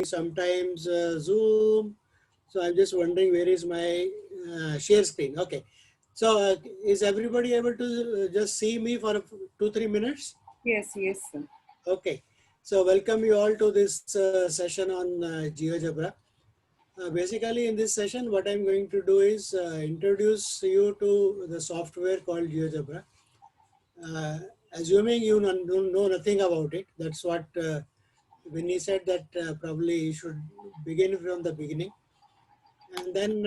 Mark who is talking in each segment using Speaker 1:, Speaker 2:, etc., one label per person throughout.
Speaker 1: sometimes Zoom. So I'm just wondering where is my share screen. Okay. So is everybody able to just see me for 2-3 minutes?
Speaker 2: Yes, yes, sir.
Speaker 1: Okay. So welcome you all to this session on GeoGebra. Basically in this session, what I'm going to do is introduce you to the software called GeoGebra. Assuming you know nothing about it, that's what Vinny said, that probably you should begin from the beginning. And then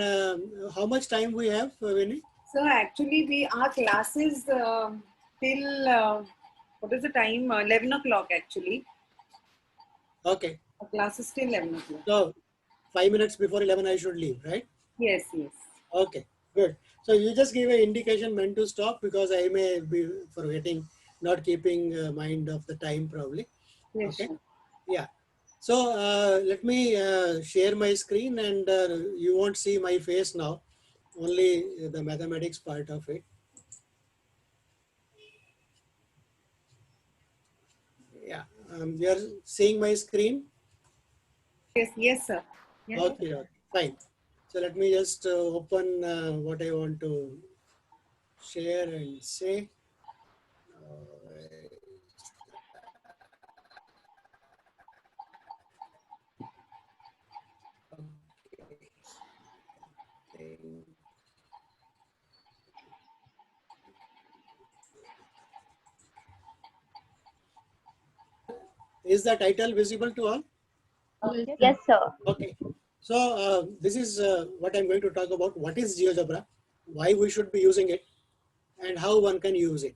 Speaker 1: how much time we have, Vinny?
Speaker 2: So actually, our classes till what is the time? 11 o'clock actually.
Speaker 1: Okay.
Speaker 2: Our class is till 11 o'clock.
Speaker 1: So 5 minutes before 11, I should leave, right?
Speaker 2: Yes, yes.
Speaker 1: Okay, good. So you just give an indication when to stop, because I may be forgetting, not keeping mind of the time probably.
Speaker 2: Yes,
Speaker 1: Okay.
Speaker 2: sure.
Speaker 1: Yeah. So let me share my screen, and you won't see my face now, only the mathematics part of it. Yeah. You are seeing my screen?
Speaker 2: Yes, yes, sir. Yes.
Speaker 1: Okay, okay, fine. So let me just open what I want to share and say. Okay. Is the title visible to all?
Speaker 3: Yes, sir.
Speaker 1: Okay. So this is what I'm going to talk about. What is GeoGebra? Why we should be using it, and how one can use it.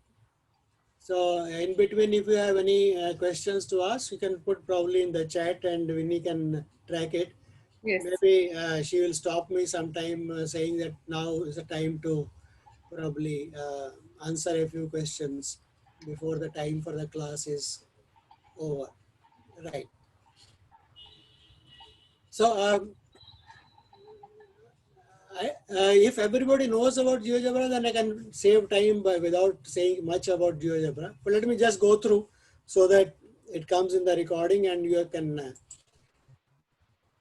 Speaker 1: So in between, if you have any questions to ask, you can put probably in the chat, and Winnie can track it.
Speaker 2: Yes.
Speaker 1: Maybe she will stop me sometime saying that now is the time to probably answer a few questions before the time for the class is over. Right. So if everybody knows about GeoGebra, then I can save time without saying much about GeoGebra. But let me just go through so that it comes in the recording and you can.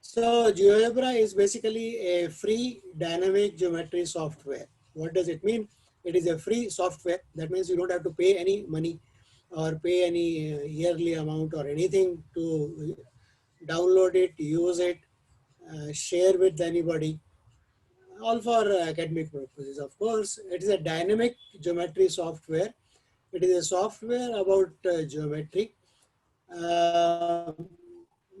Speaker 1: So GeoGebra is basically a free dynamic geometry software. What does it mean? It is a free software. That means you don't have to pay any money or pay any yearly amount or anything to download it, use it, share with anybody, all for academic purposes. Of course, it is a dynamic geometry software. It is a software about geometry, uh,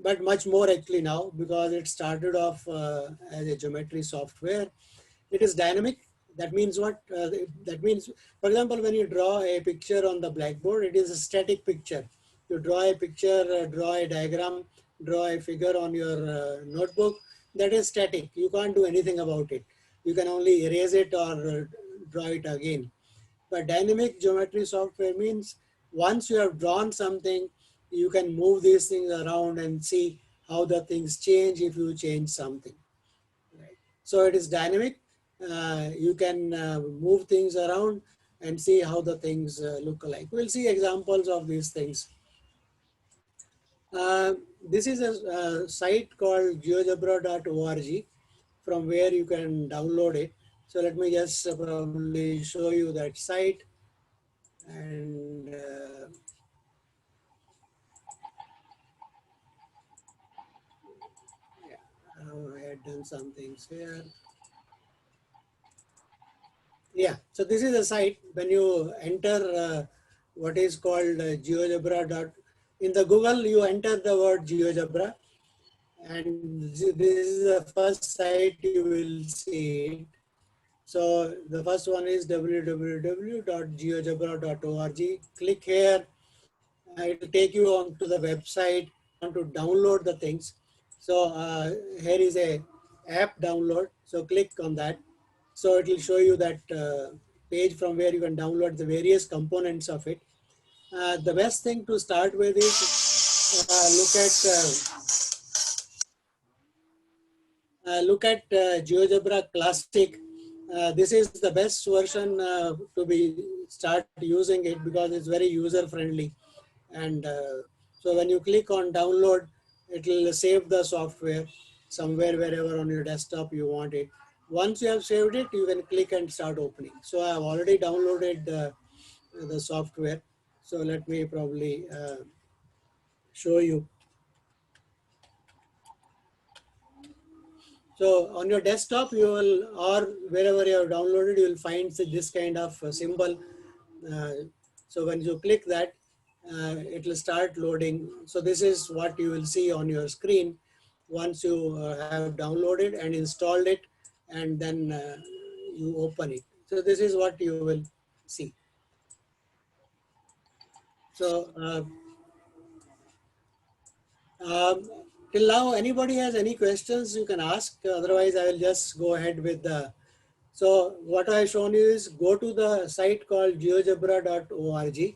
Speaker 1: but much more actually now, because it started off as a geometry software. It is dynamic. That means what? That means, for example, when you draw a picture on the blackboard, it is a static picture. You draw a picture, draw a diagram, draw a figure on your notebook. That is static. You can't do anything about it. You can only erase it or draw it again. But dynamic geometry software means once you have drawn something, you can move these things around and see how the things change if you change something. Right. So it is dynamic. You can move things around and see how the things look like. We'll see examples of these things. This is a site called geogebra.org, from where you can download it. So let me just probably show you that site. And I had done some things here. Yeah, so this is a site. When you enter what is called GeoGebra. In the Google, you enter the word GeoGebra, and this is the first site you will see it. So the first one is www.geogebra.org. Click here. It will take you on to the website. Want to download the things. So here is a app download. So click on that. So it will show you that page from where you can download the various components of it. The best thing to start with is look at GeoGebra Classic. This is the best version to be start using it, because it's very user friendly. And so when you click on download, it will save the software somewhere wherever on your desktop you want it. Once you have saved it, you can click and start opening. So I have already downloaded the software. So let me probably show you. So on your desktop, you will, or wherever you have downloaded, you will find this kind of symbol. Uh, so when you click that, it will start loading. So this is what you will see on your screen once you have downloaded and installed it, and then you open it. So this is what you will see. So um, till now, anybody has any questions you can ask. Otherwise, I will just go ahead with the. So what I have shown you is go to the site called geogebra.org.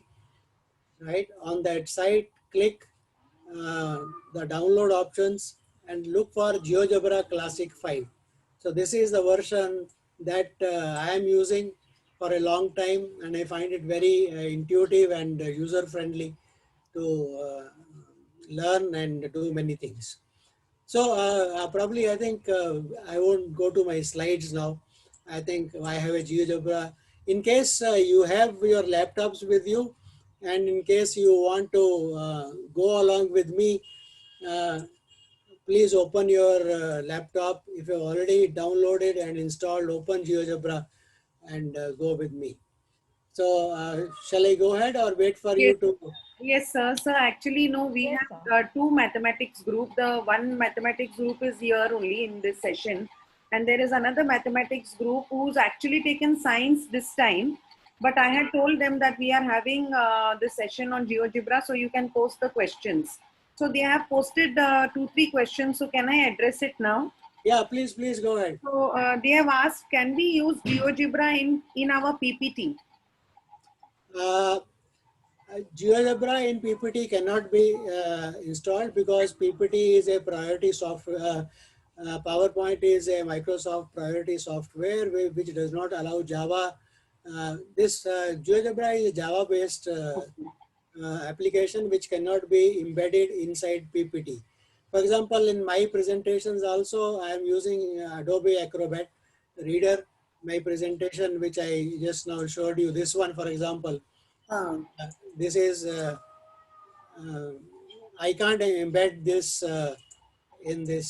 Speaker 1: Right on that site, click the download options and look for GeoGebra Classic 5. So this is the version that I am using for a long time, and I find it very intuitive and user friendly to learn and do many things. So probably I think I won't go to my slides now. I think I have a GeoGebra. In case you have your laptops with you, and in case you want to go along with me, uh, please open your laptop. If you have already downloaded and installed, open GeoGebra and go with me. So shall I go ahead or wait for
Speaker 2: Yes.
Speaker 1: you to?
Speaker 2: Yes, sir. Sir, actually, no, we
Speaker 3: Yes,
Speaker 2: have
Speaker 3: sir.
Speaker 2: two mathematics group. The one mathematics group is here only in this session. And there is another mathematics group who's actually taken science this time. But I had told them that we are having this session on GeoGebra, so you can post the questions. So they have posted two, three questions. So can I address it now?
Speaker 1: Yeah, please go ahead.
Speaker 2: So they have asked, can we use GeoGebra in our PPT?
Speaker 1: Uh, GeoGebra in PPT cannot be installed because PPT is a priority software. PowerPoint is a Microsoft priority software which does not allow Java. This GeoGebra is a Java-based application which cannot be embedded inside PPT. For example, in my presentations also, I am using Adobe Acrobat Reader. My presentation, which I just now showed you, this one, for example,
Speaker 2: Uh,
Speaker 1: this is uh, I can't embed this in this.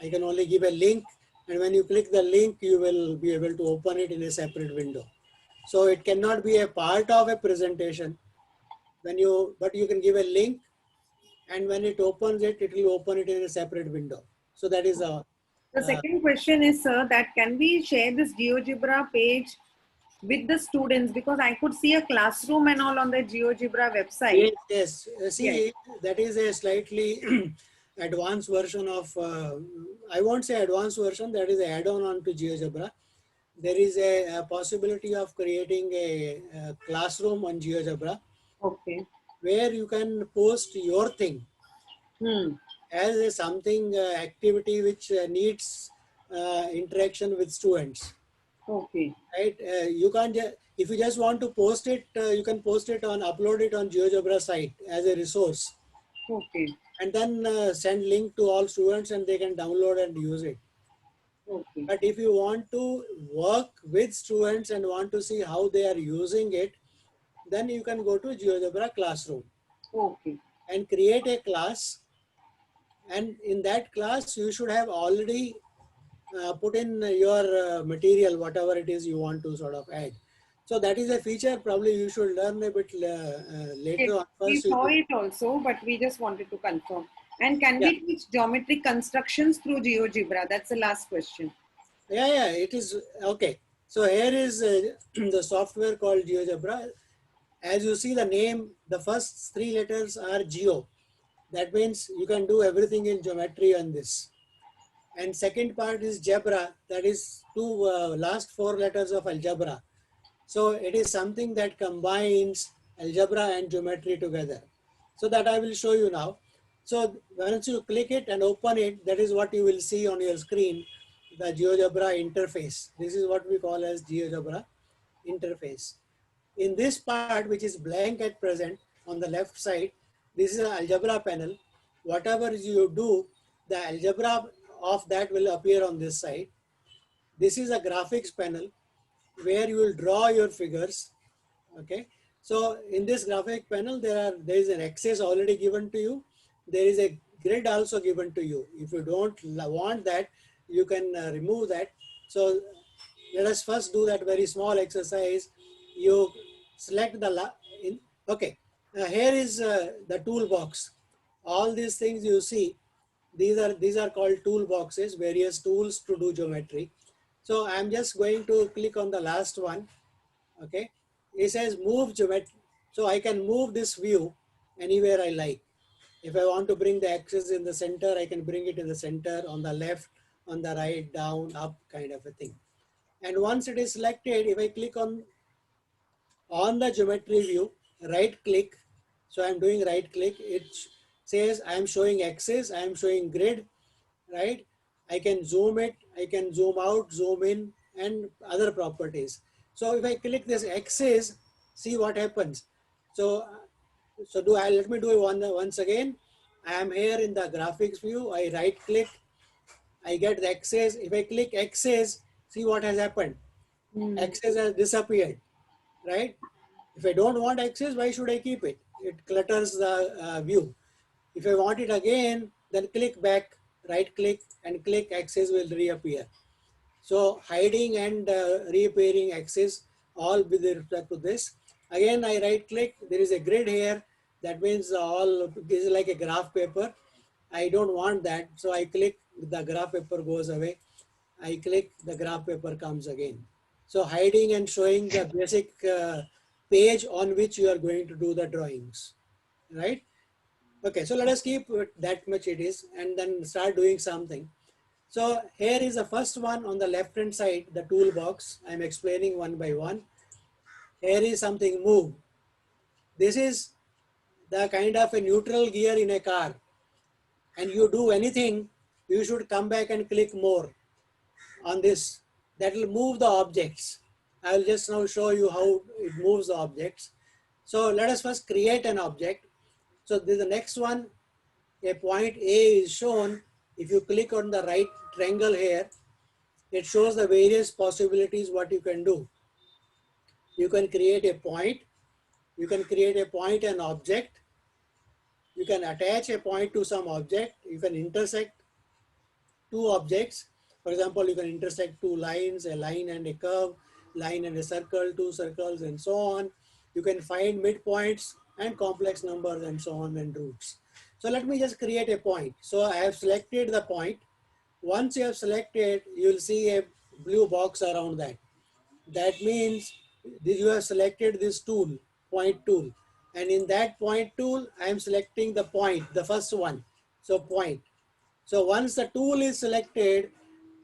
Speaker 1: I can only give a link, and when you click the link, you will be able to open it in a separate window. So it cannot be a part of a presentation. But you can give a link, and when it opens it, it will open it in a separate window. So that is a.
Speaker 2: The second question is, sir, that can we share this GeoGebra page with the students, because I could see a classroom and all on the GeoGebra website.
Speaker 1: Yes.
Speaker 2: Yes.
Speaker 1: See, that is a slightly advanced version of. I won't say advanced version. That is an add-on onto GeoGebra. There is a possibility of creating a classroom on GeoGebra
Speaker 2: Okay.
Speaker 1: where you can post your thing
Speaker 2: Hmm.
Speaker 1: as a something activity which needs interaction with students.
Speaker 2: Okay.
Speaker 1: Right? You can't if you just want to post it, you can post it on upload it on GeoGebra site as a resource,
Speaker 2: Okay.
Speaker 1: and then send link to all students and they can download and use it.
Speaker 2: Okay.
Speaker 1: But if you want to work with students and want to see how they are using it, then you can go to GeoGebra Classroom
Speaker 2: Okay.
Speaker 1: and create a class. And in that class, you should have already put in your material, whatever it is you want to sort of add. So that is a feature probably you should learn a bit
Speaker 2: Yes,
Speaker 1: later on.
Speaker 2: we
Speaker 1: First,
Speaker 2: saw it also, but we just wanted to confirm. And can
Speaker 1: yeah,
Speaker 2: we teach geometric constructions through GeoGebra? That's the last question.
Speaker 1: yeah, it is okay. So here is the software called GeoGebra. As you see the name, the first three letters are Geo. That means you can do everything in geometry on this. And second part is Gebra. That is two last four letters of algebra. So it is something that combines algebra and geometry together. So that I will show you now. So once you click it and open it, that is what you will see on your screen, the GeoGebra interface. This is what we call as GeoGebra interface. In this part, which is blank at present, on the left side, this is an algebra panel whatever you do, the algebra of that will appear on this side. This is a graphics panel where you will draw your figures. Okay. So in this graphic panel, there is an axis already given to you. There is a grid also given to you. If you don't want that, you can remove that. So let us first do that very small exercise. You select the okay. Here is the toolbox. All these things you see, these are called toolboxes, various tools to do geometry. So I'm just going to click on the last one. Okay, it says move geometry. So I can move this view anywhere I like. If I want to bring the axis in the center, I can bring it in the center, on the left, on the right, down, up, kind of a thing. And once it is selected, if I click on the geometry view, right click. So I'm doing right click. It says I'm showing axis, I'm showing grid, right? I can zoom it, I can zoom out, zoom in, and other properties. So if I click this axis, see what happens. So, let me do it once again. I am here in the graphics view. I right click, I get the axis. If I click axis, see what has happened.
Speaker 2: Hmm.
Speaker 1: Axis has disappeared, right? If I don't want axis, why should I keep it? It clutters the view. If I want it again, then click back, right click, and click axis will reappear. So hiding and reappearing axis all with respect to this. Again, I right click, there is a grid here. That means all this is like a graph paper. I don't want that. So I click, the graph paper goes away. I click, the graph paper comes again. So hiding and showing the basic page on which you are going to do the drawings, right? Okay, so let us keep it that much it is and then start doing something. So here is the first one on the left hand side, the toolbox. I'm explaining one by one. Here is something move. This is the kind of a neutral gear in a car. And you do anything, you should come back and click more on this. That will move the objects. I will just now show you how it moves the objects. So let us first create an object. So this is the next one. A point A is shown. If you click on the right triangle here, it shows the various possibilities what you can do. You can create a point. You can create a point and object. You can attach a point to some object. You can intersect two objects. For example, you can intersect two lines, a line and a curve, line and a circle, two circles, and so on. You can find midpoints and complex numbers and so on, and roots. So let me just create a point. So I have selected the point. Once you have selected, you will see a blue box around that. That means you have selected this tool, point tool. And in that point tool, I am selecting the point, the first one. So point. So once the tool is selected,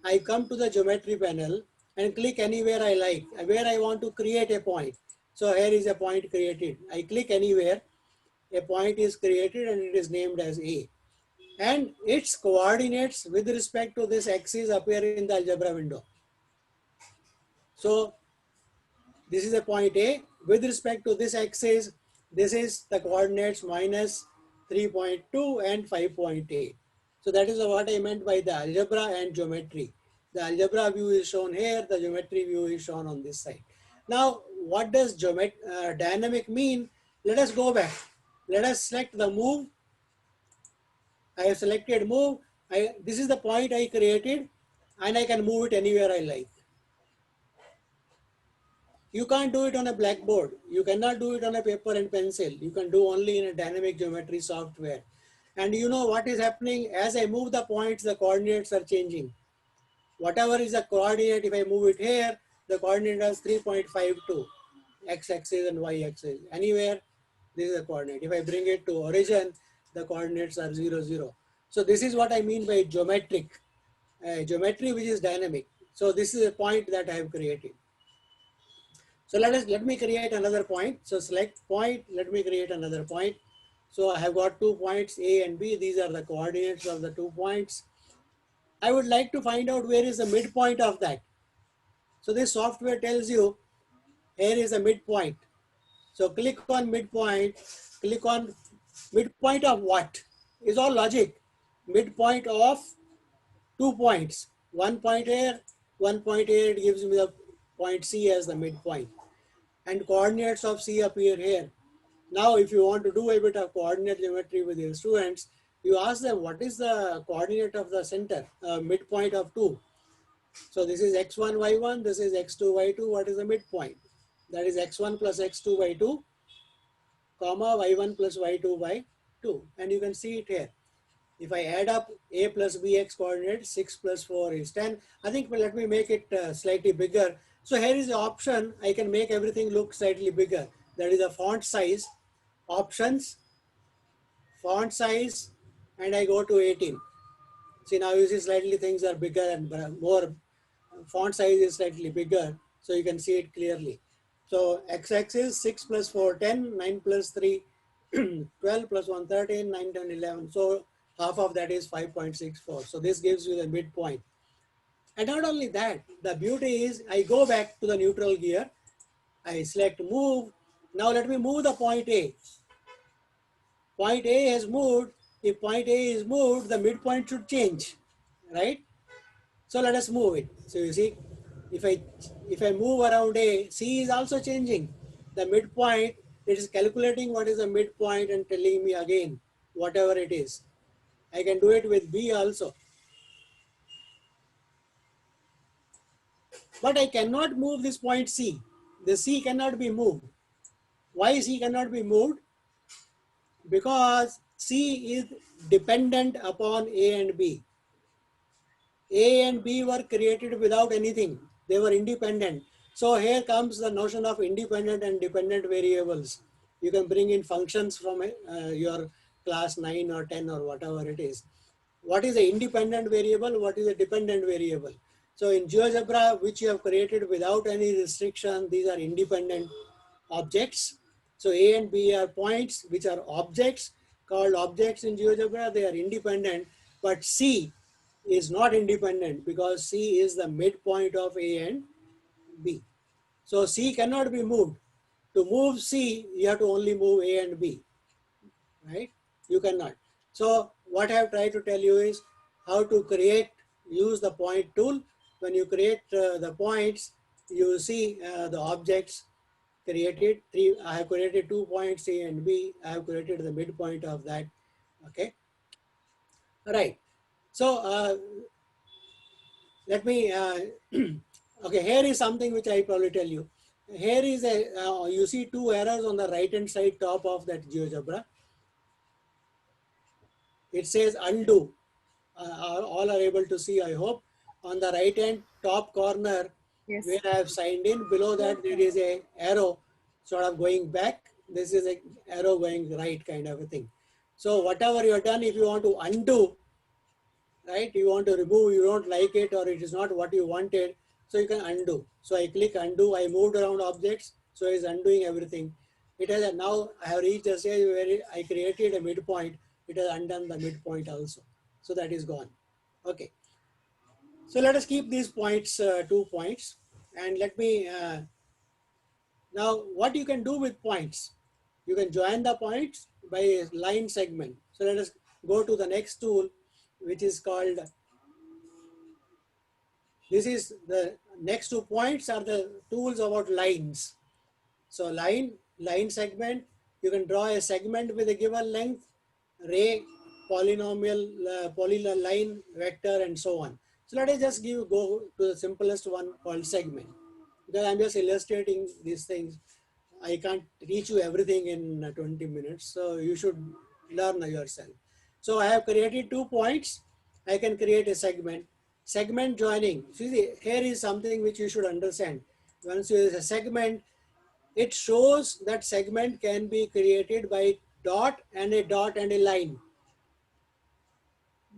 Speaker 1: I come to the geometry panel and click anywhere I like, where I want to create a point. So here is a point created. I click anywhere, a point is created and it is named as A. And its coordinates with respect to this axis appear in the algebra window. So this is a point A. With respect to this axis, this is the coordinates minus 3.2 and 5.8. So that is what I meant by the algebra and geometry. The algebra view is shown here, the geometry view is shown on this side. Now, what does dynamic mean? Let us go back. Let us select the move. I have selected move. This is the point I created and I can move it anywhere I like. You can't do it on a blackboard. You cannot do it on a paper and pencil. You can do only in a dynamic geometry software. And you know what is happening? As I move the points, the coordinates are changing. Whatever is the coordinate, if I move it here, the coordinate is 3.52, x-axis and y-axis. Anywhere, this is the coordinate. If I bring it to origin, the coordinates are 0, 0. So this is what I mean by geometric. Geometry which is dynamic. So this is a point that I have created. So let me create another point. So select point, let me create another point. So I have got 2 points A and B. These are the coordinates of the 2 points. I would like to find out where is the midpoint of that. So this software tells you here is a midpoint. So click on midpoint, click on midpoint of what? is all logic. Midpoint of 2 points. 1 point here, 1 point here, it gives me the point C as the midpoint. And coordinates of C appear here. Now, if you want to do a bit of coordinate geometry with your students, you ask them what is the coordinate of the center, midpoint of 2. So this is x1, y1, this is x2, y2. What is the midpoint? That is x1 plus x2 by 2, comma y1 plus y2 by 2. And you can see it here. If I add up a plus bx coordinate, 6 plus 4 is 10. I think, well, let me make it slightly bigger. So here is the option. I can make everything look slightly bigger. That is the font size, options, font size, and I go to 18. See, now you see slightly things are bigger and more, font size is slightly bigger, so you can see it clearly. So x-axis 6 plus 4, 10, 9 plus 3, 12 plus 1, 13, 9, 10, 11. So half of that is 5.64. So this gives you the midpoint. And not only that, the beauty is I go back to the neutral gear, I select move. Now let me move the point A. Point A has moved. If point A is moved, the midpoint should change, right? So let us move it. So you see, if I move around A, C is also changing. The midpoint, it is calculating what is the midpoint and telling me again, whatever it is. I can do it with B also. But I cannot move this point C. The C cannot be moved. Why C cannot be moved? Because C is dependent upon A and B. A and B were created without anything. They were independent. So here comes the notion of independent and dependent variables. You can bring in functions from your class 9 or 10 or whatever it is. What is an independent variable? What is a dependent variable? So in GeoGebra, which you have created without any restriction, these are independent objects. So A and B are points, which are objects, called objects in GeoGebra. They are independent, but C is not independent because C is the midpoint of A and B. So C cannot be moved. To move C, you have to only move A and B, right? You cannot. So what I have tried to tell you is how to use the point tool. When you create the points, you see the objects created. I have created 2 points A and B. I have created the midpoint of that. Okay. All right. So let me, okay, here is something which I probably tell you. Here is you see 2 arrows on the right hand side top of that GeoGebra. It says undo. All are able to see, I hope. On the right hand top corner,
Speaker 2: Yes.
Speaker 1: where I have signed in, below that there is a arrow sort of going back. This is a arrow going right kind of a thing. So whatever you have done, if you want to undo, right, you want to remove, you don't like it or it is not what you wanted, so you can undo. So I click undo, I moved around objects, so it's undoing everything. It has now I have reached a stage where I created a midpoint, it has undone the midpoint also. So that is gone. Okay. So let us keep these points, 2 points, and let me, now what you can do with points, you can join the points by a line segment. So let us go to the next tool, which is called, this is the next 2 points are the tools about lines. So line segment, you can draw a segment with a given length, ray, polynomial, polyline, vector, and so on. So let us just go to the simplest one called segment. Because I'm just illustrating these things. I can't teach you everything in 20 minutes. So you should learn yourself. So I have created 2 points. I can create a segment. Segment joining. See, here is something which you should understand. Once you use a segment, it shows that segment can be created by dot and a line.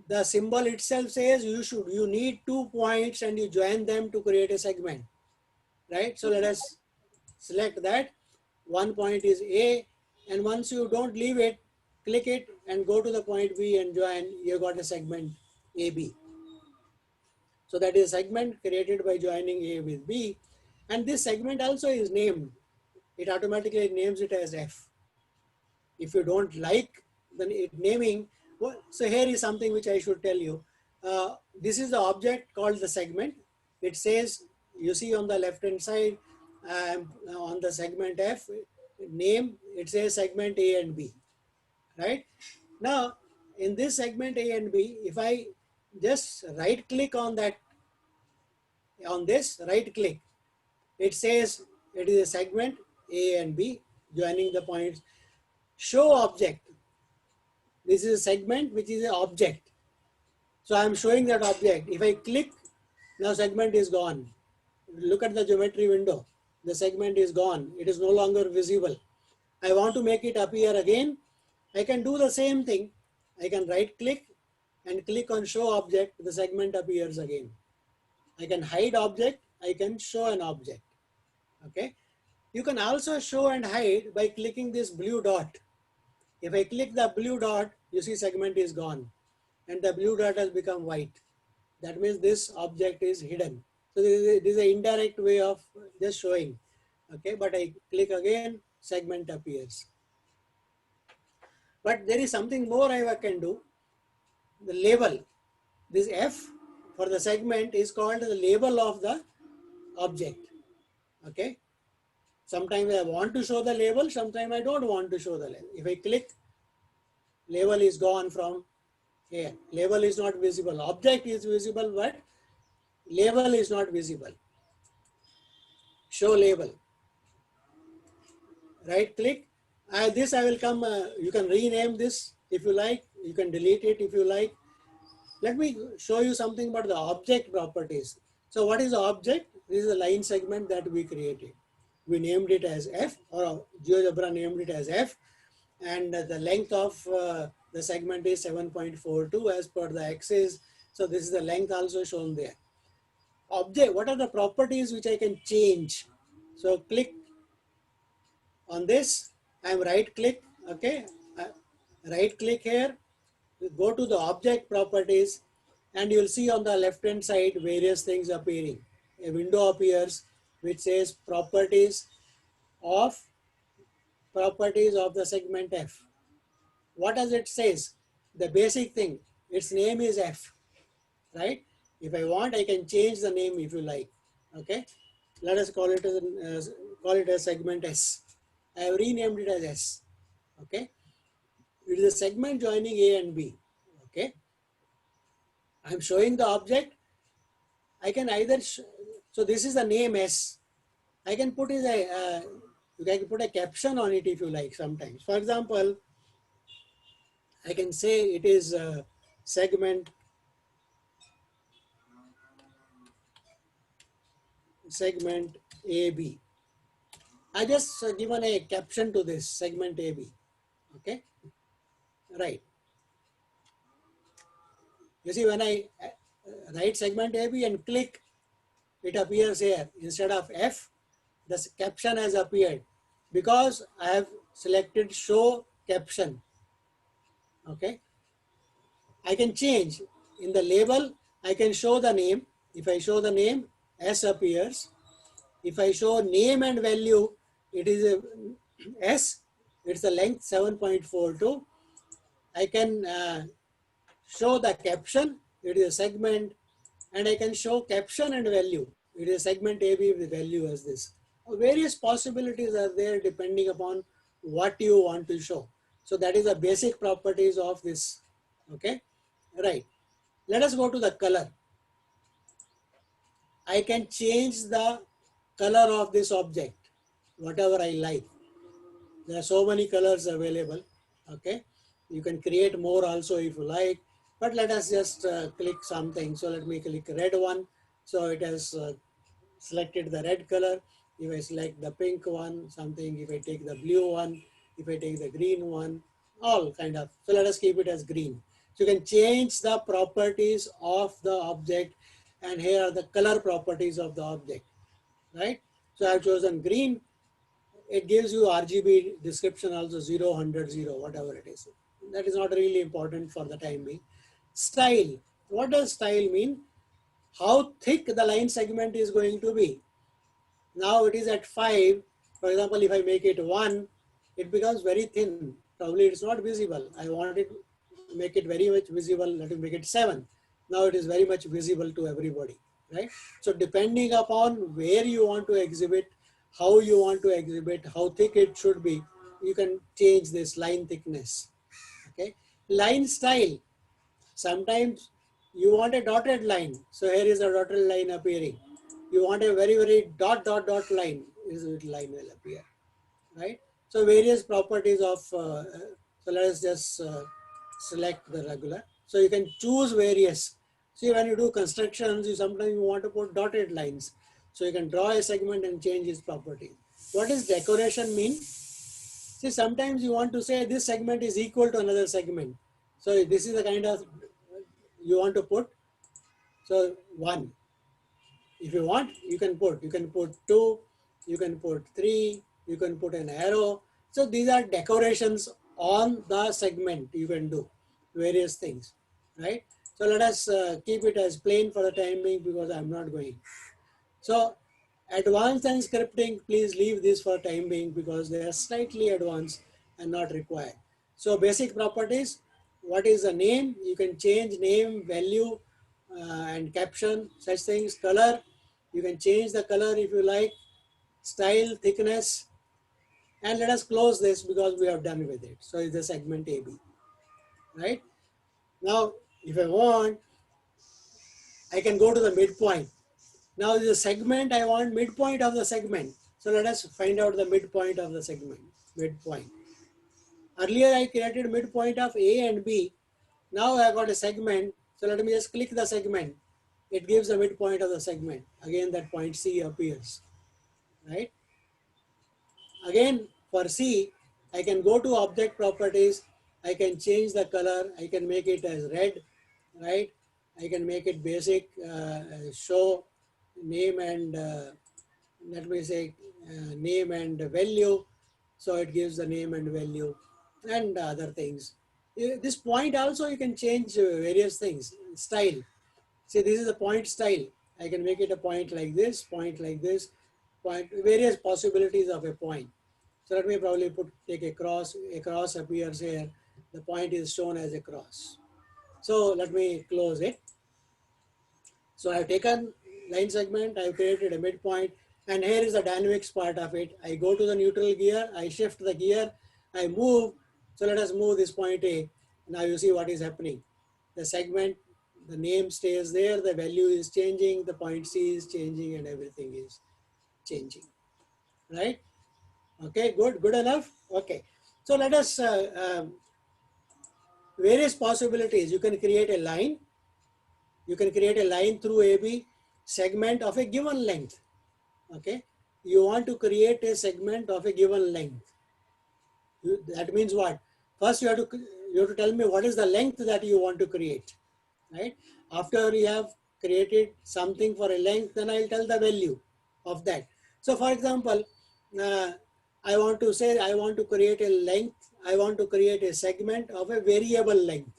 Speaker 1: The symbol itself says you need 2 points and you join them to create a segment, right? So let us select that. 1 point is A, and once you don't leave it, click it and go to the point B and join, you got a segment AB. So that is a segment created by joining A with B, and this segment also is named. It automatically names it as F. If you don't like the naming, Well, so here is something which I should tell you. This is the object called the segment. It says, you see on the left hand side, on the segment F, name, it says segment A and B, right? Now, in this segment A and B, if I just right click on that, on this, right click, it says it is a segment A and B joining the points. Show object. This is a segment which is an object. So I'm showing that object. If I click, now segment is gone. Look at the geometry window. The segment is gone. It is no longer visible. I want to make it appear again. I can do the same thing. I can right click and click on show object. The segment appears again. I can hide object. I can show an object. Okay. You can also show and hide by clicking this blue dot. If I click the blue dot, you see segment is gone and the blue dot has become white. That means this object is hidden. So this is an indirect way of just showing. Okay, but I click again, segment appears. But there is something more I can do. The label, this F for the segment is called the label of the object. Okay, sometimes I want to show the label, sometimes I don't want to show the label. If I click, label is gone from here. Label is not visible. Object is visible, but label is not visible. Show label. Right click. This I will come, you can rename this if you like. You can delete it if you like. Let me show you something about the object properties. So what is the object? This is a line segment that we created. We named it as F, or GeoGebra named it as F. And the length of the segment is 7.42 as per the axis. So this is the length also shown there. Object, what are the properties which I can change? So click on this, I'm right click, okay, right click here, go to the object properties, and you'll see on the left hand side various things appearing. A window appears which says of properties of the segment F. What does it says? The basic thing, its name is F, right? If I want, I can change the name if you like. Okay, let us call it as segment S. I have renamed it as S. Okay, it is a segment joining A and B. Okay, I'm showing the object. I can either so this is the name S. I can put you can put a caption on it if you like. Sometimes, for example, I can say it is segment AB. I just given a caption to this segment AB. Okay, right. You see, when I write segment AB and click, it appears here. Instead of F, the caption has appeared because I have selected show caption. Okay, I can change in the label. I can show the name. If I show the name, S appears. If I show name and value, it is a S. It's the length 7.42. I can show the caption. It is a segment, and I can show caption and value. It is a segment AB with value as this. Various possibilities are there depending upon what you want to show. So that is the basic properties of this. Okay, right. Let us go to the color. I can change the color of this object, whatever I like. There are so many colors available. Okay, you can create more also if you like. But let us just click something. So let me click red one. So it has selected the red color. If I select the pink one, something, if I take the blue one, if I take the green one, all kind of. So let us keep it as green. So you can change the properties of the object, and here are the color properties of the object, right? So I've chosen green. It gives you RGB description also 0, 100, 0, whatever it is. That is not really important for the time being. Style. What does style mean? How thick the line segment is going to be. Now it is at 5. For example, if I make it 1, it becomes very thin. Probably it's not visible. I want it make it very much visible, let me make it 7. Now it is very much visible to everybody, right? So depending upon where you want to exhibit, how you want to exhibit, how thick it should be, you can change this line thickness. Okay, line style. Sometimes you want a dotted line. So here is a dotted line appearing. You want a very, very dot line. This line will appear, right? So various properties of, so let us just select the regular. So you can choose various. See, when you do constructions, you sometimes you want to put dotted lines. So you can draw a segment and change its properties. What does decoration mean? See, sometimes you want to say this segment is equal to another segment. So this is the kind of you want to put. So 1. If you want, you can put 2, you can put 3, you can put an arrow. So these are decorations on the segment. You can do various things, right? So let us keep it as plain for the time being because I'm not going. So advanced and scripting, please leave this for time being because they are slightly advanced and not required. So basic properties, what is the name? You can change name, value, and caption, such things. Color, you can change the color if you like. Style, thickness, and let us close this because we have done with it. So it's the segment AB, right? Now, if I want, I can go to the midpoint. Now the segment, I want midpoint of the segment. So let us find out the midpoint of the segment, midpoint. Earlier I created midpoint of A and B. Now I got a segment. So let me just click the segment. It gives the midpoint of the segment. Again, that point C appears, right? Again, for C, I can go to object properties. I can change the color. I can make it as red, right? I can make it basic, show name and let me say name and value. So it gives the name and value and other things. This point also you can change various things. Style. See, this is a point style. I can make it a point like this, point like this, point, various possibilities of a point. So let me probably take a cross. A cross appears here. The point is shown as a cross. So let me close it. So I've taken line segment, I've created a midpoint, and here is the dynamics part of it. I go to the neutral gear, I shift the gear, I move. So let us move this point A. Now you see what is happening. The segment, the name stays there, the value is changing, the point C is changing, and everything is changing, right? Okay, good enough. Okay, so let us various possibilities. You can create a line. You can create a line through AB segment of a given length. Okay, you want to create a segment of a given length. That means what? First, you have to tell me what is the length that you want to create, right? After you have created something for a length, then I'll tell the value of that. So, for example, uh, I want to say I want to create a length. I want to create a segment of a variable length,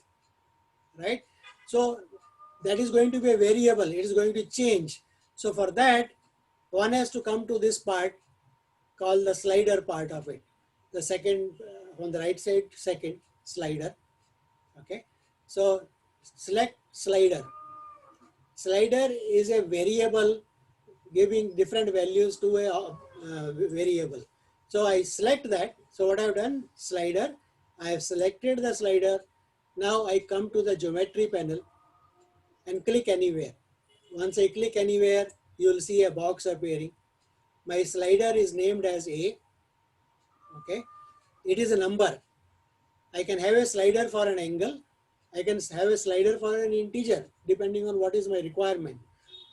Speaker 1: right? So that is going to be a variable. It is going to change. So for that, one has to come to this part called the slider part of it. The second, on the right side, second slider. Okay. So select slider. Slider is a variable giving different values to a variable. So I select that. So what I've done, slider. I have selected the slider. Now I come to the geometry panel and click anywhere. Once I click anywhere, you will see a box appearing. My slider is named as A. Okay. It is a number. I can have a slider for an angle. I can have a slider for an integer, depending on what is my requirement.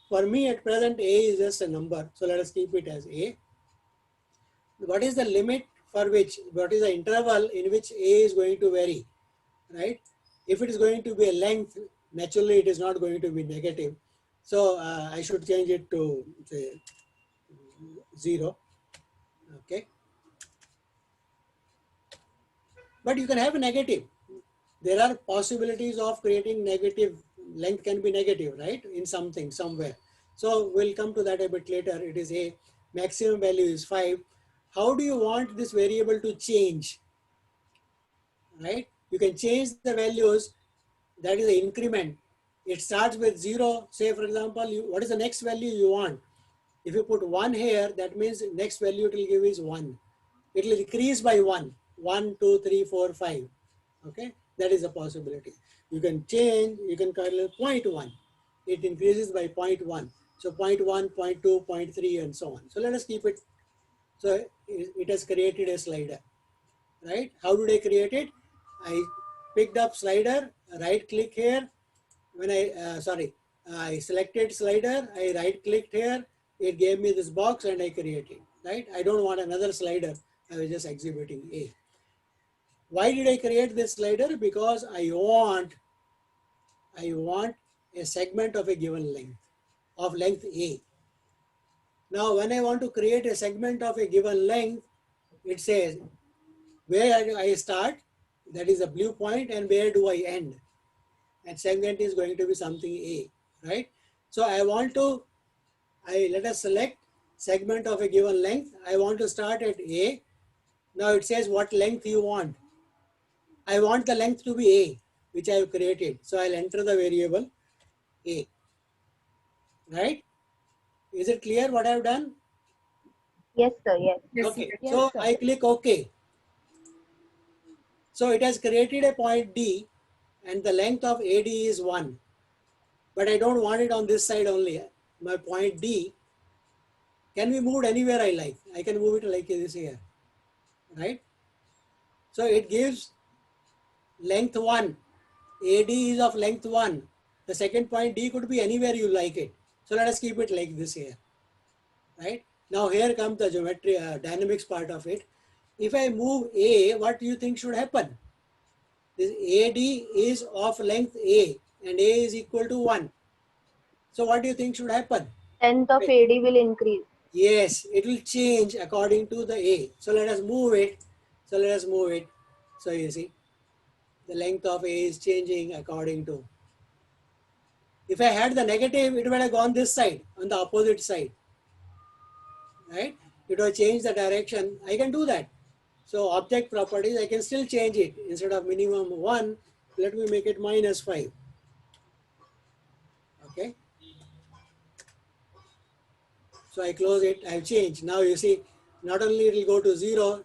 Speaker 1: For me at present, A is just a number. So let us keep it as A. What is the limit for which, what is the interval in which A is going to vary, right? If it is going to be a length, naturally it is not going to be negative. So I should change it to say 0. Okay. But you can have a negative. There are possibilities of creating negative, length can be negative, right? In something, somewhere. So we'll come to that a bit later. It is a maximum value is 5. How do you want this variable to change, right? You can change the values. That is the increment. It starts with 0. Say, for example, what is the next value you want? If you put 1 here, that means next value it will give is 1. It will increase by 1. 1, 2, 3, 4, 5. Okay, that is a possibility. You can change, you can call it 0.1. It increases by 0.1. So 0.1, 0.2, 0.3 and so on. So let us keep it. So it has created a slider, right? How did I create it? I picked up slider, right click here. When I selected slider, I right clicked here. It gave me this box and I created, right? I don't want another slider. I was just exhibiting A. Why did I create this slider? Because I want a segment of a given length, of length A. Now, when I want to create a segment of a given length, it says where I start, that is a blue point, and where do I end? And segment is going to be something A, right? So let us select segment of a given length. I want to start at A. Now it says what length you want. I want the length to be A, which I have created. So I'll enter the variable A, right? Is it clear what I've done?
Speaker 3: Yes, sir. Yes.
Speaker 2: Yes,
Speaker 1: Okay,
Speaker 2: yes.
Speaker 1: so I click OK. So it has created a point D and the length of AD is 1. But I don't want it on this side only. My point D can be moved anywhere I like. I can move it like this here, right? So it gives length 1. AD is of length 1. The second point D could be anywhere you like it. So let us keep it like this here, right? Now here comes the geometry, dynamics part of it. If I move A, what do you think should happen? This AD is of length A and A is equal to 1. So what do you think should happen?
Speaker 3: Length of AD will increase.
Speaker 1: Yes, it will change according to the A. So let us move it. So let us move it. So you see, the length of A is changing according to. If I had the negative, it would have gone this side, on the opposite side, right? It will change the direction. I can do that. So object properties, I can still change it. Instead of minimum 1, let me make it -5. Okay. So I close it, I've changed. Now you see, not only it will go to 0,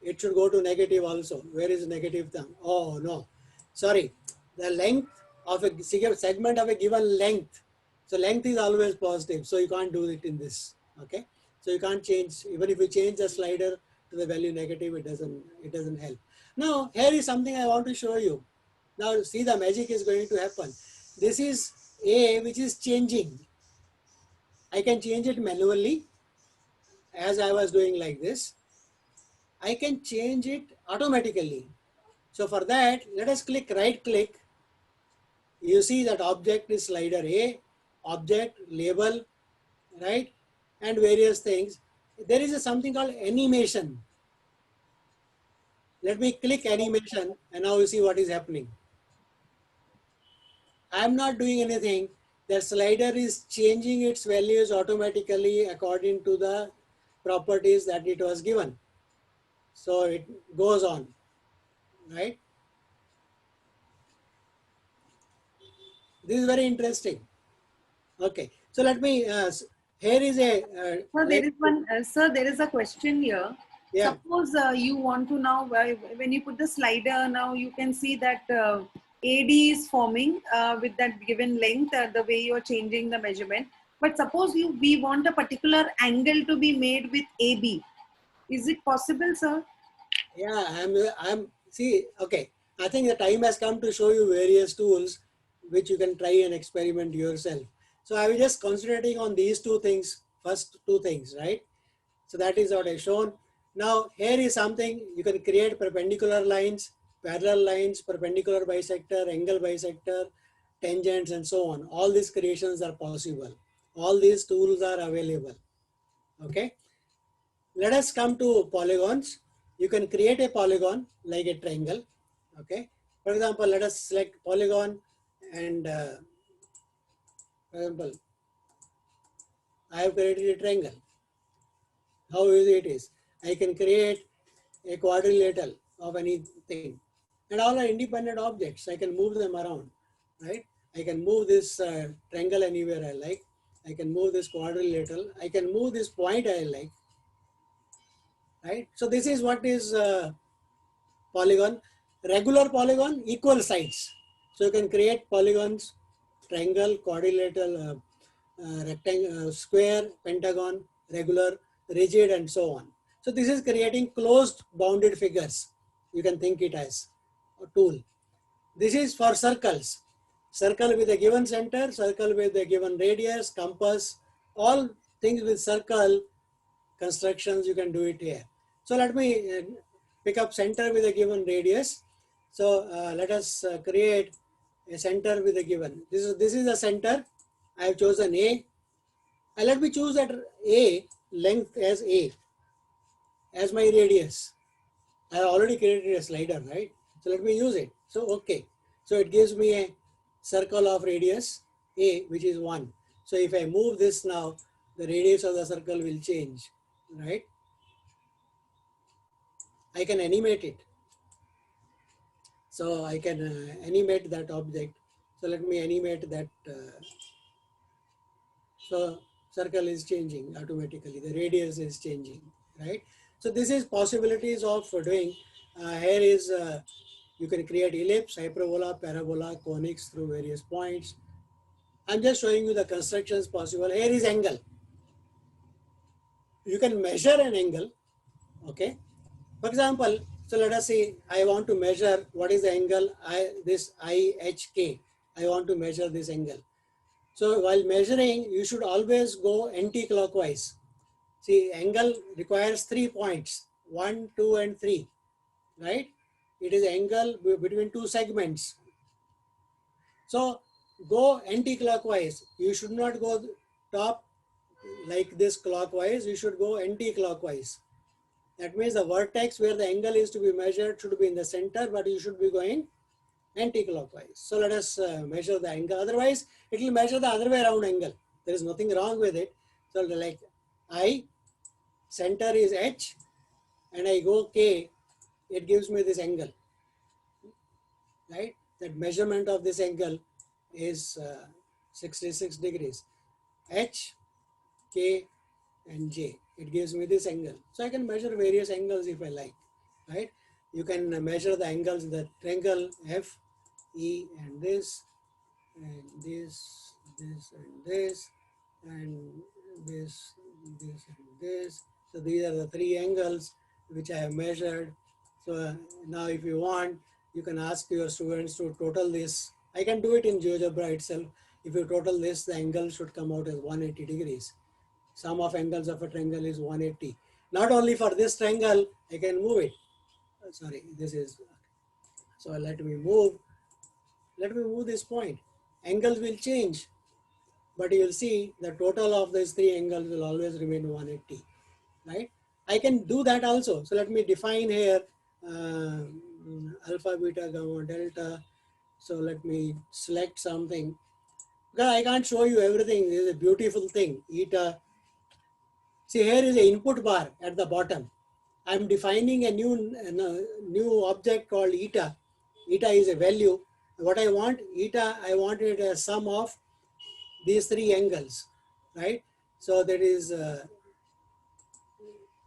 Speaker 1: it should go to negative also. Where is negative thumb? Oh no, sorry. The length of a segment of a given length. So length is always positive. So you can't do it in this. Okay. So you can't change, even if you change the slider to the value negative, it doesn't help. Now here is something I want to show you. Now see, the magic is going to happen. This is A which is changing. I can change it manually as I was doing like this. I can change it automatically. So for that, let us right click. You see that object is slider A, object, label, right? And various things. There is something called animation. Let me click animation and now you see what is happening. I'm not doing anything. The slider is changing its values automatically according to the properties that it was given. So it goes on, right? This is very interesting. Okay, so let me, here is a,
Speaker 2: So there is one, sir, there is a question here.
Speaker 1: yeah,
Speaker 2: Suppose you want to now, when you put the slider, now you can see that AD is forming with that given length, the way you're changing the measurement. But suppose we want a particular angle to be made with AB. Is it possible, sir?
Speaker 1: yeah, see, okay. I think the time has come to show you various tools which you can try and experiment yourself. So I was just concentrating on these two things, first two things, right? So that is what I shown. Now here is something you can create: perpendicular lines, parallel lines, perpendicular bisector, angle bisector, tangents, and so on. All these creations are possible. All these tools are available. Okay. Let us come to polygons. You can create a polygon like a triangle. Okay. For example, let us select polygon and for example, I have created a triangle. How easy it is. I can create a quadrilateral of anything. and all are independent objects. I can move them around, right? I can move this triangle anywhere I like. I can move this quadrilateral. I can move this point I like, right? So this is what is polygon. Regular polygon, equal sides. So you can create polygons, triangle, quadrilateral, rectangle, square, pentagon, regular, rigid, and so on. So this is creating closed bounded figures. You can think it as a tool. This is for circles. Circle with a given center, circle with a given radius, compass, all things with circle constructions, you can do it here. So let me pick up center with a given radius. So let us create a center with a given. This is a center. I have chosen A. And let me choose that A length as A as my radius. I have already created a slider, right? So let me use it. So okay. So it gives me a circle of radius A, which is 1. So if I move this now, the radius of the circle will change, right? I can animate it. So I can animate that object. So let me animate that. So circle is changing automatically. The radius is changing, right? So this is possibilities of doing. Here is you can create ellipse, hyperbola, parabola, conics through various points. I'm just showing you the constructions possible. Here is angle. You can measure an angle, okay? For example, so let us say I want to measure what is the angle this IHK. I want to measure this angle. So while measuring, you should always go anti-clockwise. See, angle requires 3 points, 1, 2, and 3, right? It is angle between 2 segments. So go anti-clockwise. You should not go top like this clockwise. You should go anti-clockwise. That means the vertex where the angle is to be measured should be in the center, but you should be going anti-clockwise. So let us measure the angle. Otherwise, it will measure the other way around angle. There is nothing wrong with it. So like I, center is H, and I go K, it gives me this angle, right? That measurement of this angle is 66 degrees. H, K, and J. It gives me this angle. So I can measure various angles if I like, right? You can measure the angles, the triangle F, E, and this, and this, and this, and this, and this. So these are the 3 angles which I have measured. So now if you want, you can ask your students to total this. I can do it in GeoGebra itself. If you total this, the angle should come out as 180 degrees. Sum of angles of a triangle is 180. Not only for this triangle, I can move it. Sorry, this is, so let me move this point. Angles will change, but you will see the total of these 3 angles will always remain 180, right? I can do that also. So let me define here alpha, beta, gamma, delta. So let me select something. Because I can't show you everything. This is a beautiful thing. Eta. See, here is an input bar at the bottom. I'm defining a new object called eta. Eta is a value. What I want, eta, I want it as sum of these 3 angles, right? So that is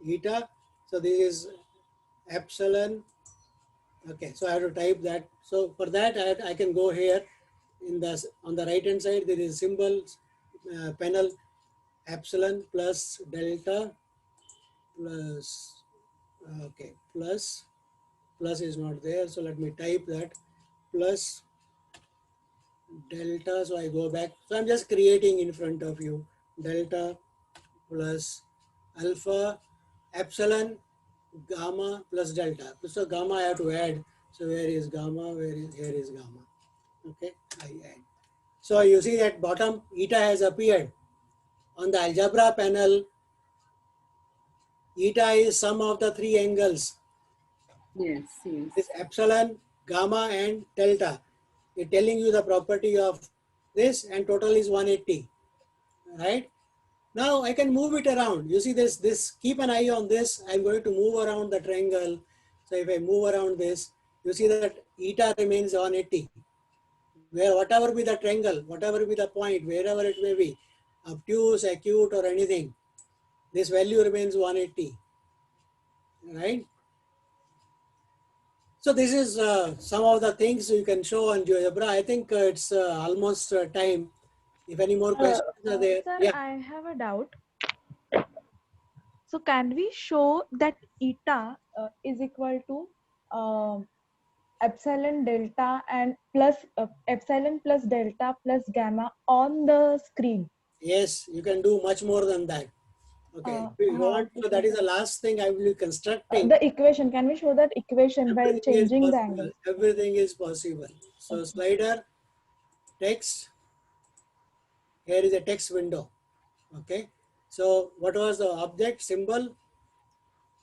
Speaker 1: eta. So this is epsilon. Okay, so I have to type that. So for that, I can go here on the right hand side. There is symbol panel epsilon plus delta plus okay plus is not there. So let me type that plus delta. So I go back. So I'm just creating in front of you delta plus alpha epsilon gamma plus delta. So gamma I have to add. So where is gamma? Here is gamma. Okay, I add. So you see at bottom eta has appeared. On the algebra panel, eta is sum of the 3 angles.
Speaker 2: Yes, yes.
Speaker 1: This epsilon, gamma, and delta. It's telling you the property of this, and total is 180, right? Now I can move it around. You see this, keep an eye on this. I'm going to move around the triangle. So if I move around this, you see that eta remains 180. Where whatever be the triangle, whatever be the point, wherever it may be, obtuse, acute, or anything, this value remains 180, right? So this is some of the things you can show on GeoGebra. I think it's almost time. If any more questions are there,
Speaker 4: Sir,
Speaker 1: yeah.
Speaker 4: I have a doubt. So can we show that eta is equal to epsilon delta and plus epsilon plus delta plus gamma on the screen?
Speaker 1: Yes, you can do much more than that. Okay, if you want, so that is the last thing I will be constructing.
Speaker 4: The equation, can we show that equation by
Speaker 1: Everything is
Speaker 4: changing the
Speaker 1: possible.
Speaker 4: angles?
Speaker 1: Everything is possible. So
Speaker 4: Okay.
Speaker 1: slider, text, here is a text window. Okay, so what was the object symbol?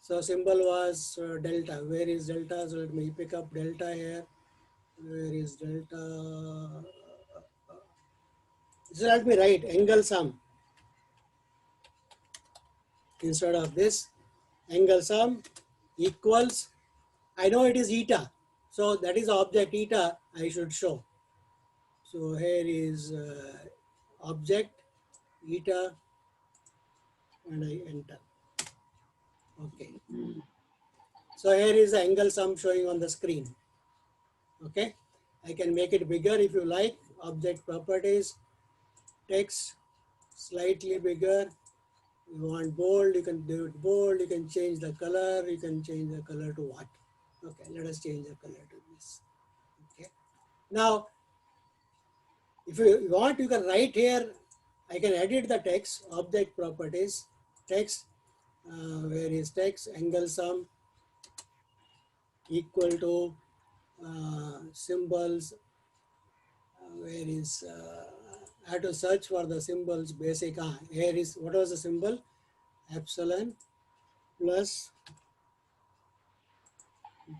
Speaker 1: So symbol was delta. Where is delta? So let me pick up delta here. Where is delta? So let me write angle sum instead of this. Angle sum equals, I know it is eta. So that is the object eta I should show. So here is object eta and I enter. Okay. So here is the angle sum showing on the screen. Okay. I can make it bigger if you like. Object properties, text, slightly bigger. You want bold, you can do it bold. You can change the color. You can change the color to what? Okay, let us change the color to this. Okay. Now, if you want, you can write here. I can edit the text, object properties, text, where is text, angle sum equal to symbols, where is, I have to search for the symbols, basic, here is, what was the symbol? Epsilon plus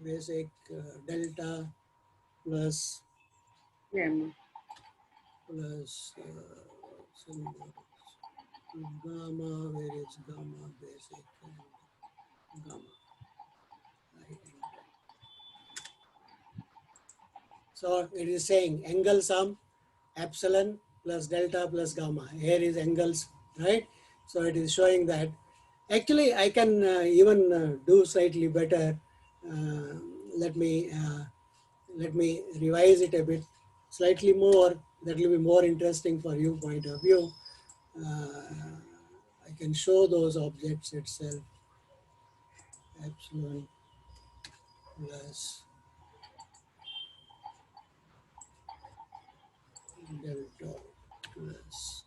Speaker 1: basic delta plus
Speaker 2: Gamma.
Speaker 1: plus symbol gamma, where is gamma, basic and gamma. Right. So it is saying angle sum epsilon plus delta plus gamma. Here is angles, right? So it is showing that. Actually, I can even do slightly better. Uh, let me revise it a bit, slightly more. That will be more interesting for you point of view. I can show those objects itself. Epsilon plus delta plus.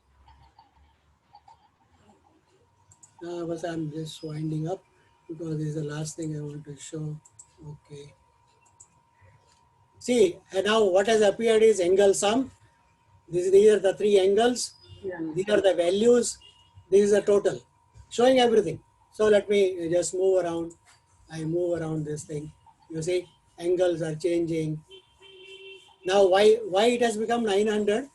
Speaker 1: But I'm just winding up because this is the last thing I want to show. Okay. See, and now what has appeared is angle sum. These are the three angles.
Speaker 2: Yeah.
Speaker 1: These are the values. This is the total, showing everything. So let me just move around. I move around this thing. You see, angles are changing. Now, why it has become 900?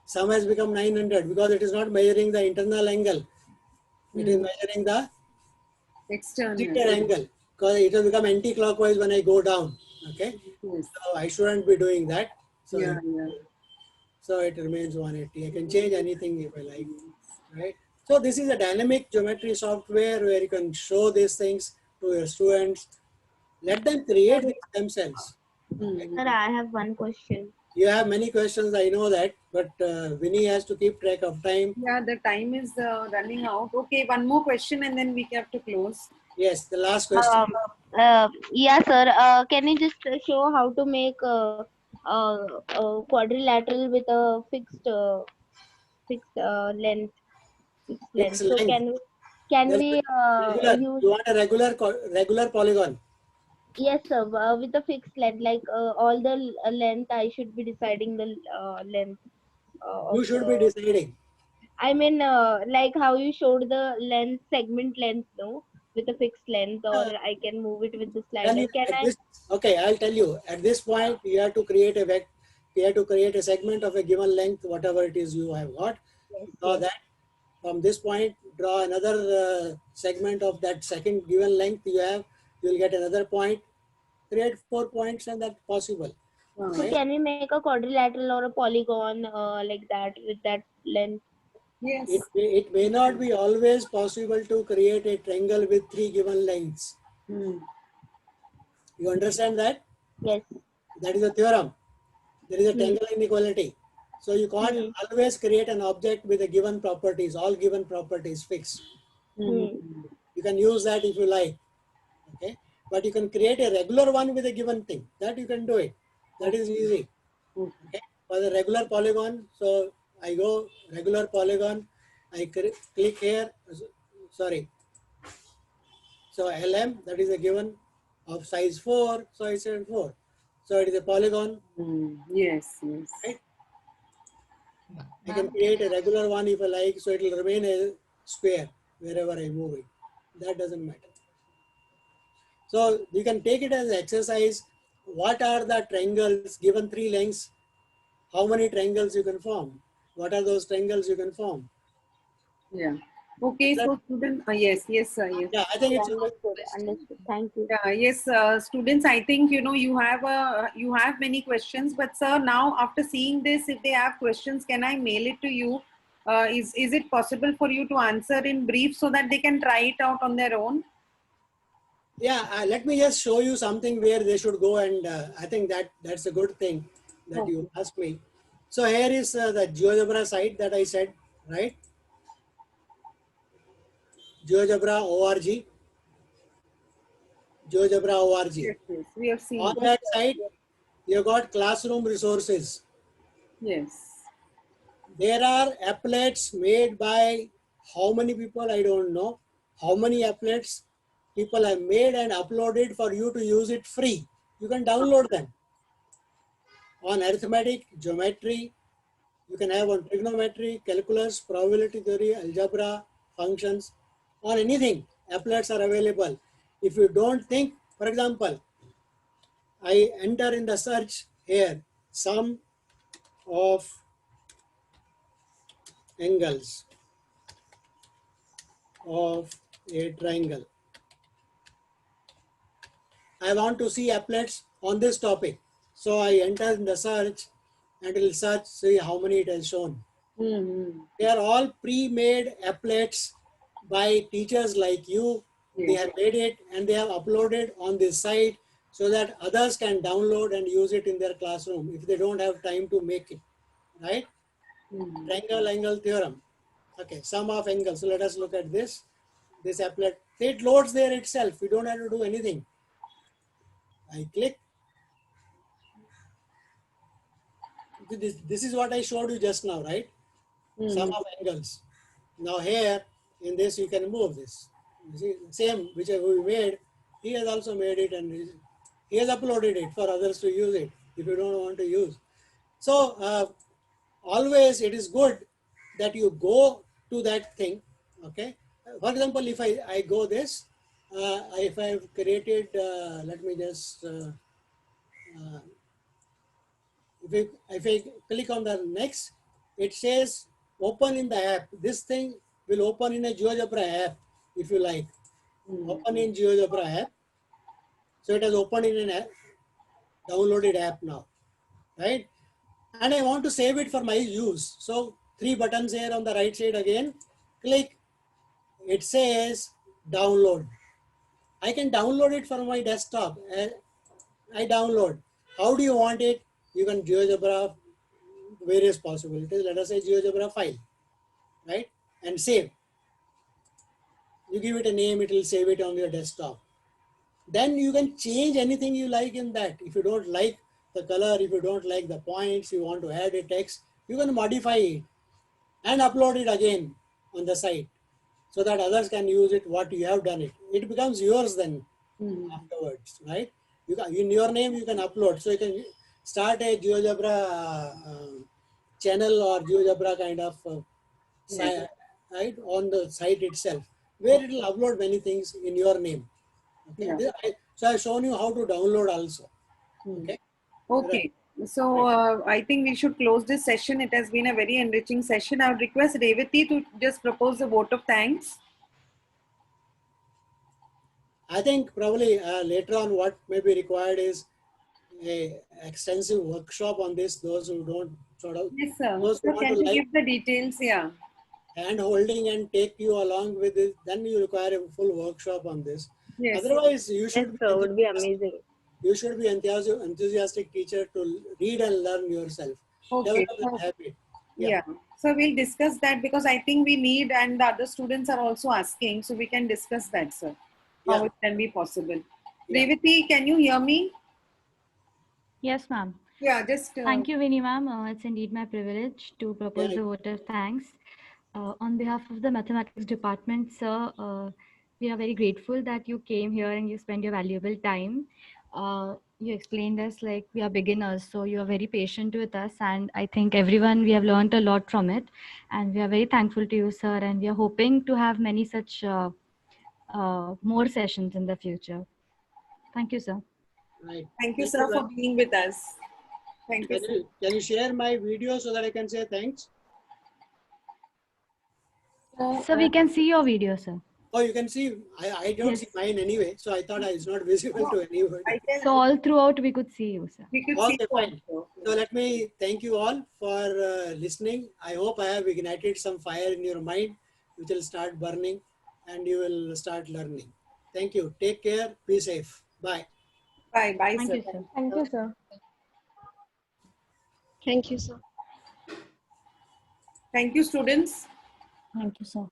Speaker 1: Sum has become 900 because it is not measuring the internal angle. It is measuring the exterior
Speaker 2: External.
Speaker 1: angle because it will become anti-clockwise when I go down. Okay,
Speaker 2: Yes.
Speaker 1: so I shouldn't be doing that. So
Speaker 2: Yeah, yeah.
Speaker 1: so it remains 180. I can change anything if I like, right? So this is a dynamic geometry software where you can show these things to your students. Let them create things themselves. Okay?
Speaker 3: Sir, I have one question.
Speaker 1: You have many questions, I know that, but Vinny has to keep track of time.
Speaker 2: Yeah, the time is running out. Okay, one more question and then we have to close.
Speaker 1: Yes, the last question.
Speaker 3: Yeah, sir. Can you just show how to make quadrilateral with a fixed length? Fixed
Speaker 1: Fixed
Speaker 3: length. So
Speaker 1: length.
Speaker 3: can
Speaker 1: There's
Speaker 3: we
Speaker 1: a regular.
Speaker 3: use?
Speaker 1: You want a regular polygon.
Speaker 3: Yes, sir. With a fixed length, like all the length, I should be deciding the length of.
Speaker 1: You should be deciding.
Speaker 3: I mean, like how you showed the length, segment length, no, with a fixed length, or I can move it with the
Speaker 1: Then
Speaker 3: slider. Can
Speaker 1: at
Speaker 3: I?
Speaker 1: this, okay, I'll tell you. At this point, you have to create a you have to create a segment of a given length, whatever it is you have got.
Speaker 3: Yes,
Speaker 1: Draw
Speaker 3: yes.
Speaker 1: that. From this point, draw another segment of that second given length you have. You will get another point. create 4 points, and that's possible.
Speaker 2: Uh,
Speaker 3: So
Speaker 1: Right?
Speaker 3: can we make a quadrilateral or a polygon like that with that length?
Speaker 2: yes.
Speaker 1: It may not be always possible to create a triangle with 3 given lengths.
Speaker 2: Hmm.
Speaker 1: You understand that?
Speaker 3: Yes.
Speaker 1: That is a theorem. There is a
Speaker 3: Hmm.
Speaker 1: triangle inequality. So you can't
Speaker 3: Hmm.
Speaker 1: always create an object with a given properties, all given properties fixed.
Speaker 2: Hmm.
Speaker 3: Hmm.
Speaker 1: You can use that if you like. Okay. But you can create a regular one with a given thing. That you can do it. That is easy.
Speaker 2: Okay.
Speaker 1: Okay. For the regular polygon, so I go regular polygon, I click here, sorry. So LM, that is a given of size 4, so I said 4. So it is a polygon,
Speaker 2: Hmm. Yes, yes.
Speaker 1: right? I can create a regular one if I like, so it will remain a square wherever I move it. That doesn't matter. So you can take it as an exercise. What are the triangles given 3 lengths? How many triangles you can form? What are those triangles you can form?
Speaker 2: Yeah. Okay, so student, yes, yes, sir, yes.
Speaker 1: Yeah, I think
Speaker 3: Okay,
Speaker 1: it's a good
Speaker 3: understood.
Speaker 1: question.
Speaker 3: Understood. Thank you.
Speaker 2: Yes, students, I think, you have many questions, but sir, now after seeing this, if they have questions, can I mail it to you? Is it possible for you to answer in brief so that they can try it out on their own?
Speaker 1: Yeah, let me just show you something where they should go, and I think that's a good thing that you
Speaker 2: Okay.
Speaker 1: asked me. So here is the GeoGebra site that I said, right? Geogebra.org, Geogebra.org.
Speaker 2: Yes, yes, we have
Speaker 1: On
Speaker 2: seen.
Speaker 1: that site, you got classroom resources.
Speaker 2: Yes.
Speaker 1: There are applets made by how many people, I don't know. How many applets people have made and uploaded for you to use it free. You can download them on arithmetic, geometry. You can have on trigonometry, calculus, probability theory, algebra, functions, on anything. Applets are available. If you don't think, for example, I enter in the search here, sum of angles of a triangle. I want to see applets on this topic. So I enter in the search and it will search, see how many it has shown.
Speaker 2: Mm-hmm.
Speaker 1: They are all pre-made applets by teachers like you. They
Speaker 2: Yes.
Speaker 1: have made it and they have uploaded on this site so that others can download and use it in their classroom if they don't have time to make it, right?
Speaker 2: Mm-hmm.
Speaker 1: Triangle angle theorem. Okay, sum of angles. So let us look at this. This applet, it loads there itself. You don't have to do anything. I click. This is what I showed you just now, right? Sum
Speaker 2: Mm-hmm.
Speaker 1: of angles. Now here, in this you can move this. You see, same whichever we made, he has also made it and he has uploaded it for others to use it if you don't want to use. So always it is good that you go to that thing, okay? For example, if I go this, if I've created, let me just, uh, if I click on the next, it says open in the app. This thing will open in a GeoGebra app if you like. Open in GeoGebra app. So it has opened in an app, downloaded app now, right? And I want to save it for my use. So 3 buttons here on the right side again. Click. It says download. I can download it from my desktop. I download. How do you want it? You can GeoGebra various possibilities. Let us say GeoGebra file, right? And save. You give it a name, it will save it on your desktop. Then you can change anything you like in that. If you don't like the color, if you don't like the points, you want to add a text, you can modify it and upload it again on the site so that others can use it what you have done it. It becomes yours then
Speaker 2: Mm-hmm.
Speaker 1: afterwards, right? You can, in your name you can upload. So you can start a GeoGebra channel or GeoGebra kind of
Speaker 2: Yes.
Speaker 1: right on the site itself, where it will upload many things in your name. Okay,
Speaker 2: Yeah.
Speaker 1: so I've shown you how to download also.
Speaker 2: Hmm.
Speaker 1: Okay, right.
Speaker 2: Okay. So I think we should close this session. It has been a very enriching session. I would request Revati to just propose a vote of thanks.
Speaker 1: I think probably later on what may be required is a extensive workshop on this. Those who don't sort of,
Speaker 2: Yes, sir.
Speaker 1: those who
Speaker 2: So
Speaker 1: want to
Speaker 2: can you
Speaker 1: like
Speaker 2: give the details? Yeah.
Speaker 1: hand holding and take you along with it, then you require a full workshop on this.
Speaker 2: Yes.
Speaker 1: Otherwise, you
Speaker 3: Yes,
Speaker 1: should be
Speaker 3: sir. Would be
Speaker 1: enthusiastic.
Speaker 3: amazing.
Speaker 1: You should be enthusiastic teacher to read and learn yourself.
Speaker 2: Okay.
Speaker 1: Develop
Speaker 2: So
Speaker 1: that habit. Yeah.
Speaker 2: yeah. So we'll discuss that because I think we need, and the other students are also asking, so we can discuss that, sir. How
Speaker 1: Yeah.
Speaker 2: it can be possible.
Speaker 1: Yeah.
Speaker 2: Revati, can you hear me?
Speaker 5: Yes, ma'am.
Speaker 2: Yeah, just
Speaker 5: Thank you, Vinny, ma'am. It's indeed my privilege to propose
Speaker 1: Yeah.
Speaker 5: the vote of thanks. On behalf of the mathematics department, sir, we are very grateful that you came here and you spent your valuable time. You explained us like we are beginners, so you are very patient with us, and I think everyone we have learned a lot from it, and we are very thankful to you, sir. And we are hoping to have many such more sessions in the future. Thank you, sir.
Speaker 1: Right.
Speaker 2: thank you,
Speaker 1: Thank you.
Speaker 2: sir, for being with us. Thank you, sir.
Speaker 1: Can you share my video so that I can say thanks?
Speaker 5: So we can see your video, sir.
Speaker 1: Oh, you can see, I don't see
Speaker 5: Yes.
Speaker 1: mine anyway, so I thought it's not visible to anybody.
Speaker 2: I can.
Speaker 5: So all throughout we could see you, sir.
Speaker 2: We could see
Speaker 1: Okay,
Speaker 2: you
Speaker 1: fine.
Speaker 2: also.
Speaker 1: So let me thank you all for listening. I hope I have ignited some fire in your mind, which will start burning and you will start learning. Thank you. Take care. Be safe. Bye.
Speaker 2: Bye, bye,
Speaker 5: Thank
Speaker 2: sir.
Speaker 5: you, sir.
Speaker 4: Thank you, sir.
Speaker 6: Thank you, sir.
Speaker 2: Thank you, students.
Speaker 5: Thank you, sir.